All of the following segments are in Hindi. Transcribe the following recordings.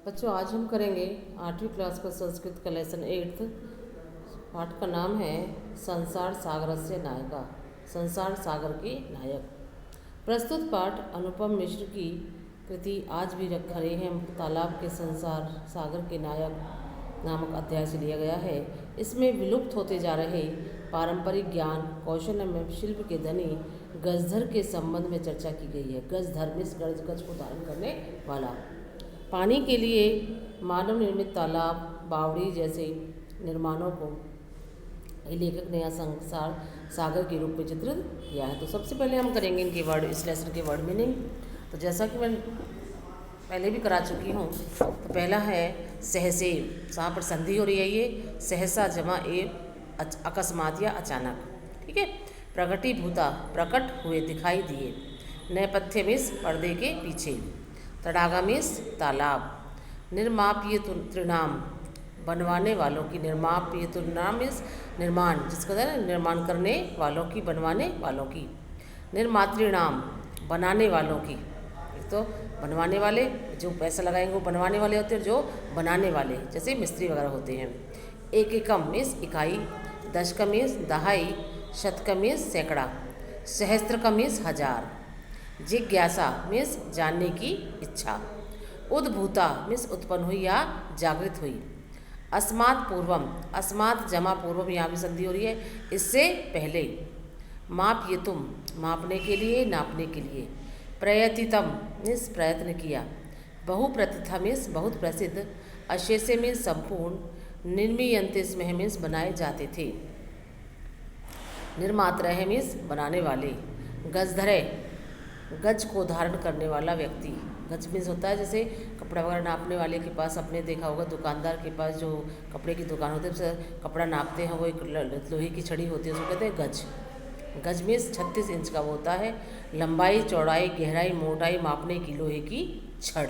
बच्चों, आज हम करेंगे 8वीं क्लास का संस्कृत का लेसन 8th। पाठ का नाम है संसार सागरस्य नायिका, संसार सागर की नायक। प्रस्तुत पाठ अनुपम मिश्र की कृति आज भी खड़े हैं तालाब के संसार सागर के नायक नामक अध्याय से लिया गया है। इसमें विलुप्त होते जा रहे पारंपरिक ज्ञान कौशल एवं शिल्प के धनी गजधर के संबंध में चर्चा की गई है। गजधर मिस गज को धारण करने वाला। पानी के लिए मानव निर्मित तालाब बावड़ी जैसे निर्माणों को लेखक ने संसार सागर के रूप में चित्रित किया है। तो सबसे पहले हम करेंगे इनके वर्ड, इस लेसन के वर्ड मीनिंग। तो जैसा कि मैं पहले भी करा चुकी हूँ, तो पहला है सहसे, यहाँ पर संधि हो रही है, ये सहसा जमा एव अकस्मात या अचानक, ठीक है। प्रकटीभूता, प्रकट हुए, दिखाई दिए। नेपथ्य मिस पर्दे के पीछे। तड़ागा मिस तालाब। निर्मापीय त्रिनाम, बनवाने वालों की। निर्मापीय त्रिनाम मिस निर्माण, जिसका निर्माण करने वालों की, बनवाने वालों की। निर्मातृनाम, बनाने वालों की। एक तो बनवाने वाले जो पैसा लगाएंगे वो बनवाने वाले होते हैं, जो बनाने वाले जैसे मिस्त्री वगैरह होते हैं। एक एकम मिस इकाई। दशकम मिस दहाई। शतकम मिस सैकड़ा। सहस्त्रकम मिस हजार। जिज्ञासा मिस जानने की इच्छा। उद्भूता मिस उत्पन्न हुई या जागृत हुई। अस्मात् पूर्वम, अस्मात् जमा पूर्वम, यहाँ भी संधि हो रही है, इससे पहले। मापयितुम, मापने के लिए, नापने के लिए। प्रयतितम मिस प्रयत्न किया। बहुप्रतिथा मिस बहुत प्रसिद्ध। अशेषे मिस संपूर्ण। निर्मीयंतिस में मिस बनाए जाते थे। निर्मात्र मिस बनाने वाले। गजधरे, गज को धारण करने वाला व्यक्ति। गज मीन्स होता है जैसे कपड़ा वगैरह नापने वाले के पास, आपने देखा होगा दुकानदार के पास जो कपड़े की दुकान होती है, कपड़ा नापते हैं, वो एक लोहे की छड़ी होती है, उसको कहते हैं गज। गज मीन्स 36 इंच का वो होता है। लंबाई, चौड़ाई, गहराई, मोटाई मापने की लोहे की छड़।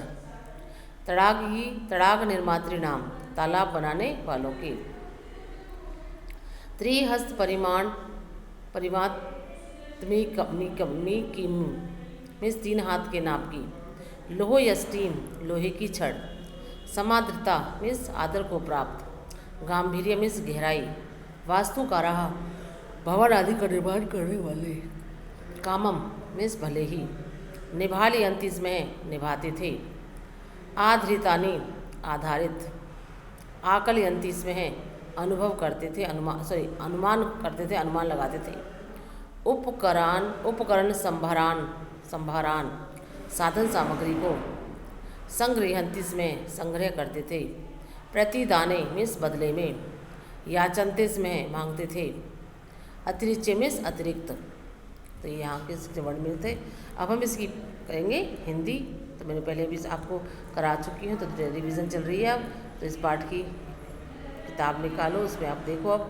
तड़ाग निर्मात्री नाम, तालाब बनाने वालों के। त्रिहस्त परिमात्मी मीन्स 3 हाथ के नाप की। लोह यष्टीम, लोहे की छड़। समाद्रता मीन्स आदर को प्राप्त। गांभीर्य मीन्स गहराई। वास्तुकारः, भवन आदि का निर्माण करने वाले। कामम मीन्स भले ही। निभालयंती में निभाते थे। आधृतानि, आधारित। आकलयंती में है अनुभव करते थे, अनुमान करते थे, अनुमान लगाते थे। उपकरण संभारान, साधन सामग्री को। संग्रहंतिस में संग्रह करते थे। प्रतिदाने मिस बदले में। याचंतिस में मांगते थे। अतिरिक्त मिस अतिरिक्त। तो ये यहाँ के वर्ड मिलते। अब हम इसकी करेंगे हिंदी। तो मैंने पहले भी आपको करा चुकी हूँ, तो रिवीजन चल रही है अब। तो इस पाठ की किताब निकालो, उसमें आप देखो। अब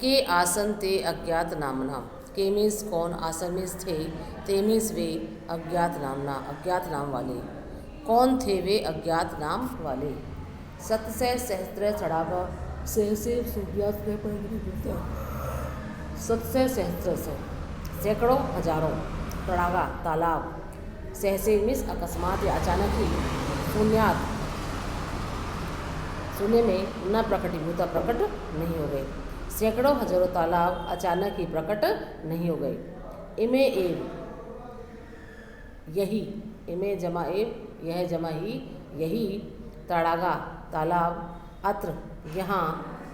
के आसन ते अज्ञात नामना। के मीन्स कौन, आसन मीन्स थे, ते मीन्स वे, अज्ञात नामना अज्ञात नाम वाले। कौन थे वे अज्ञात नाम वाले। सत से सहस्त्र चढ़ावा, से सत से सहस्त्र से सैकड़ों हजारों। तड़ागा तालाब। सहसे मीन्स अकस्मात या अचानक ही। शून्यात, शून्य में न प्रकटीभूता, प्रकट नहीं हो गए। सैकड़ों हजारों तालाब अचानक ही प्रकट नहीं हो गए। इमे एव, यही। इमे जमा एव, यह जमा ही, यही। तड़ागा तालाब। अत्र, यहाँ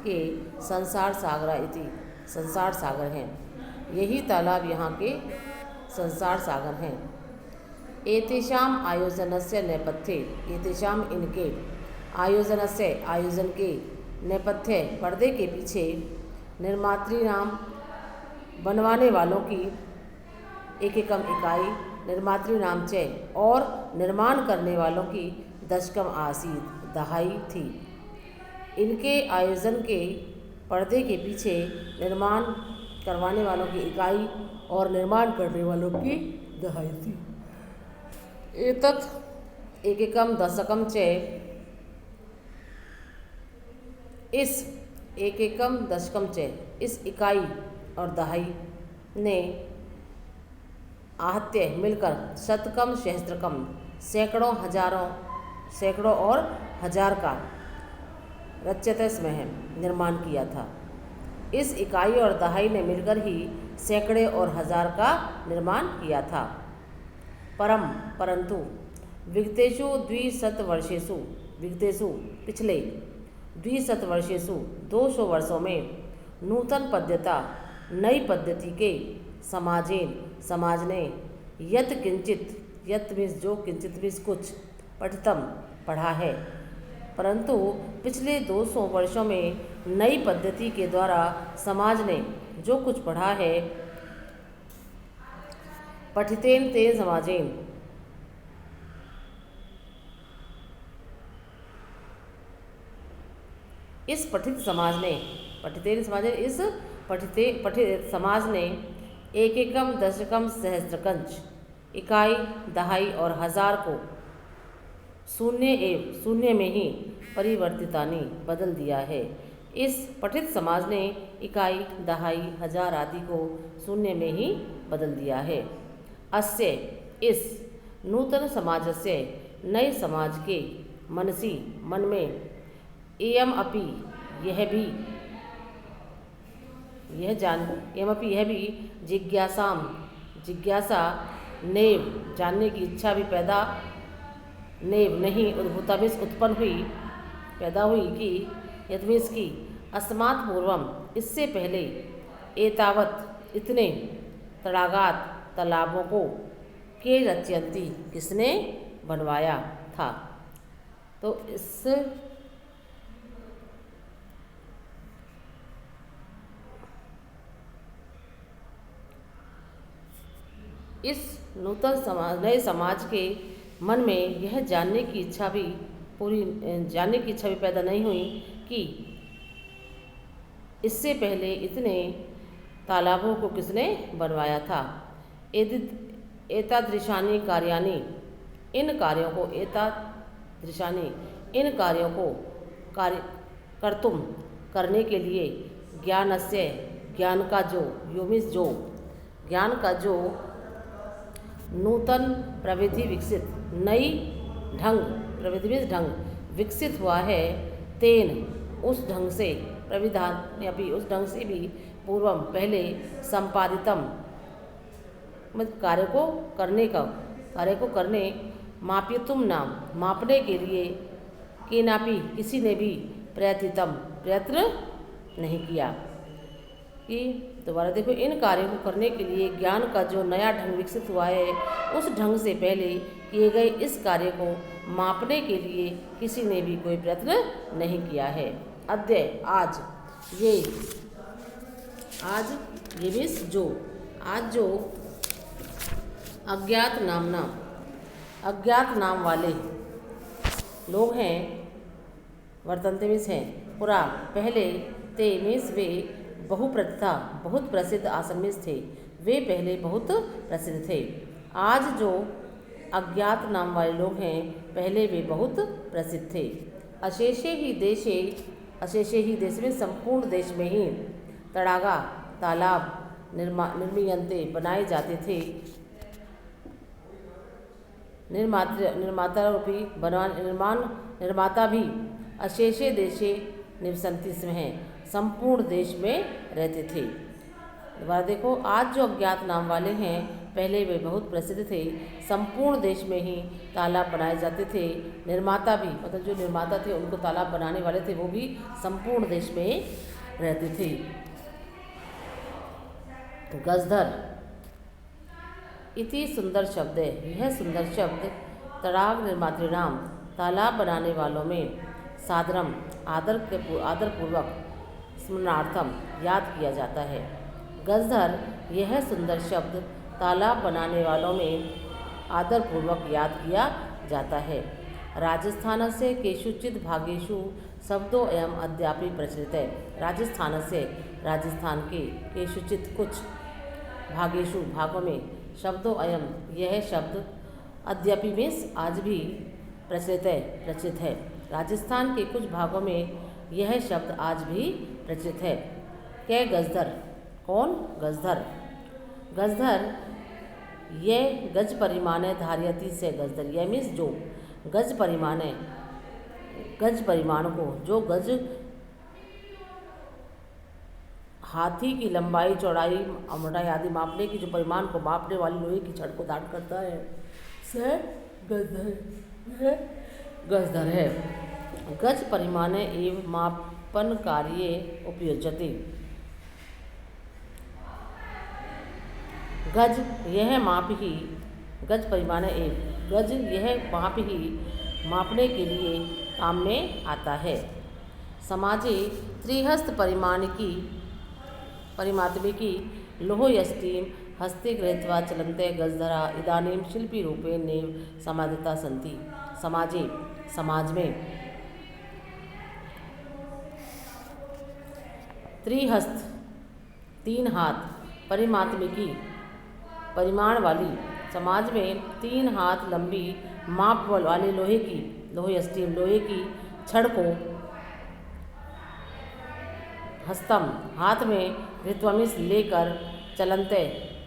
के। संसार सागरा इति, संसार सागर हैं। यही तालाब यहाँ के संसार सागर हैं। एतेषाम आयोजनस्य नेपथ्ये, एतेषाम इनके। आयोजनस्य आयोजन के। नेपथ्य पर्दे के पीछे। निर्मात्री नाम, बनवाने वालों की। एक एकम इकाई। निर्मात्री नाम च, और निर्माण करने वालों की। दशकम आसीत, दहाई थी। इनके आयोजन के पर्दे के पीछे। निर्माण करवाने वालों की इकाई, और निर्माण करने वालों की दहाई थी। एतत् एक एकम दशकम च, इस एक एकम दशकम च, इस इकाई और दहाई ने आहत्य मिलकर शतकम सहस्त्रकम, सैकड़ों हजारों, सैकड़ों और हजार का रच्यते स्मः निर्माण किया था। इस इकाई और दहाई ने मिलकर ही सैकड़े और हजार का निर्माण किया था। परंतु विगतेषु द्विशतवर्षेषु, विगतेषु पिछले, द्विशतवर्षेषु 200 वर्षों में नूतन पद्धता, नई पद्धति के समाज ने यत किंचित, यत मीन्स जो, किंचित मीन्स कुछ, पठितम पढ़ा है। परंतु पिछले 200 वर्षों में नई पद्धति के द्वारा समाज ने जो कुछ पढ़ा है, पठितेन तेन समाजेन, इस पठित समाज ने, पठितेन समाजेन, इस पठित समाज ने एक एकम दशकम सहस्त्रकंच, इकाई, दहाई और हजार को शून्य में ही परिवर्तितानि बदल दिया है। इस पठित समाज ने इकाई, दहाई, हजार आदि को शून्य में ही बदल दिया है। अस्य, इस नूतन समाजस्य, नए समाज के मनसी, मन में, एयम अपि, यह भी, यह भी जिज्ञासा नेव, जानने की इच्छा भी पैदा, नेव नहीं, उद्भूता मीन्स उत्पन्न हुई, पैदा हुई, कि यद्मीन्स की अस्मात् पूर्वम, इससे पहले, एतावत, इतने, तड़ागात, तालाबों को, के रचयन्ति, किसने बनवाया था। तो इस नूतन समाज, नए समाज के मन में यह जानने की इच्छा भी पैदा नहीं हुई कि इससे पहले इतने तालाबों को किसने बनवाया था। एतादृशानि कार्याणि, इन कार्यों को, एतादृशानि, इन कार्यों को कर्तुम, करने के लिए, ज्ञानस्य, ज्ञान का जो, यो मीन्स जो, ज्ञान का जो नूतन प्रविधि विकसित, नई ढंग, प्रविधि मीन्स ढंग, विकसित हुआ है, तेन, उस ढंग से, प्रविधान अभी, उस ढंग से भी, पूर्वम, पहले, संपादितम, मतलब कार्य को करने, माप्यतुम नाम, मापने के लिए, केनापि, किसी ने भी, प्रयत्न नहीं किया। कि दोबारा देखो, इन कार्यों को करने के लिए ज्ञान का जो नया ढंग विकसित हुआ है, उस ढंग से पहले किए गए इस कार्य को मापने के लिए किसी ने भी कोई प्रयत्न नहीं किया है। अद्य, आज, ये मीन्स जो, आज जो अज्ञात नाम वाले लोग हैं, वर्तन्ते मीन्स हैं, पुरा, पहले, ते मीन्स वे, बहुप्रथिता, बहुत प्रसिद्ध, आसन मीन्स थे, वे पहले बहुत प्रसिद्ध थे। आज जो अज्ञात नाम वाले लोग हैं, पहले वे बहुत प्रसिद्ध थे। अशेषे ही देश में, संपूर्ण देश में ही, तड़ागा, तालाब, निर्मीयन्ते, बनाए जाते थे, निर्माता भी, अशेषे देशे निवसन्ति स्मः, संपूर्ण देश में रहते थे। दोबारा देखो, आज जो अज्ञात नाम वाले हैं, पहले वे बहुत प्रसिद्ध थे, संपूर्ण देश में ही तालाब बनाए जाते थे, निर्माता भी, मतलब जो निर्माता थे, उनको तालाब बनाने वाले थे, वो भी संपूर्ण देश में रहते थे। गजधर इति सुंदर शब्द है, यह सुंदर शब्द तड़ाग निर्मातृणाम, तालाब बनाने वालों में, सादरम, आदरपूर्वक, स्मरणार्थम, याद किया जाता है। गजधर, यह सुंदर शब्द तालाब बनाने वालों में आदरपूर्वक याद किया जाता है। राजस्थान से केषुचित् भागेषु शब्दों एवं अद्यापि प्रचलित है। राजस्थान के केषुचित्, कुछ, भागेषु, भागों में, शब्दों एवं, यह शब्द, अद्यापि मीन्स आज भी, प्रचलित है। राजस्थान के कुछ भागों में यह शब्द आज भी प्रचलित है। कै गजधर, कौन? गजधर। गजधर यह गज परिमाणे धार्यति से गजधर, यह मीन्स जो गज परिमाणे, गज परिमाण को, जो गज हाथी की लंबाई, चौड़ाई, मोटाई आदि मापने की, जो परिमाण को मापने वाली लोहे की छड़ को धारण करता है, से गजधर है। गज परिमाणे एवं मापन कार्ये उपयुज्यते। गज यह माप ही, गज परिमाणे एवं, गज यह माप ही मापने के लिए काम में आता है। समाजे त्रिहस्त परिमात्मिकी लोहयष्टिं हस्ते गृहीत्वा चलन्ते गजधरा इदानीं शिल्पीरूपेण नैव समाधिता सन्ति। समाजे, समाज में, त्रिहस्त तीन हाथ, परिमात्मिकी परिमाण वाली, समाज में 3 हाथ लंबी माप वाले लोहे की, लोहयष्टिं लोहे की छड़ को, हस्तम हाथ में, गृहीत्वा लेकर, चलन्ते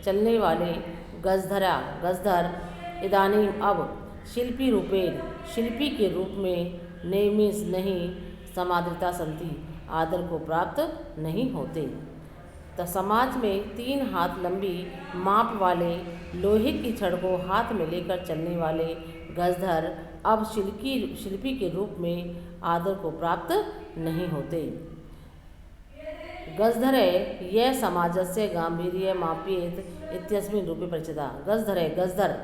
चलने वाले, गजधरा गजधर, इदानीं अब, शिल्पी रूपेण शिल्पी के रूप में, नैव नहीं, समाधिता सन्ति आदर को प्राप्त नहीं होते। तो समाज में 3 हाथ लंबी माप वाले लोहे की छड़ को हाथ में लेकर चलने वाले गजधर अब शिल्पी के रूप में आदर को प्राप्त नहीं होते। गजधरे यह समाजस्य गांभीर्य माप्येत इत्यस्मिन् रूपे परिचिता। गजधरे गजधर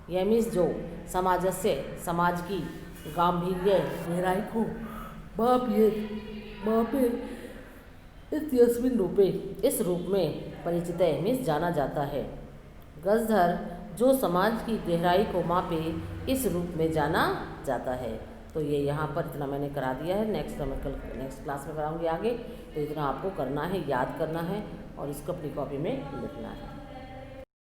यह मीन्स जो, समाजस्य समाज की, गांभीर्य गहराई को, मापे इत्यस्मिन् रूपे इस रूप में, परिचित मीन्स जाना जाता है। गजधर जो समाज की गहराई को मापे इस रूप में जाना जाता है। तो ये यहाँ पर इतना मैंने करा दिया है। नेक्स्ट क्लास में कराऊंगी आगे। तो इतना आपको करना है, याद करना है और इसको अपनी कॉपी में लिखना है।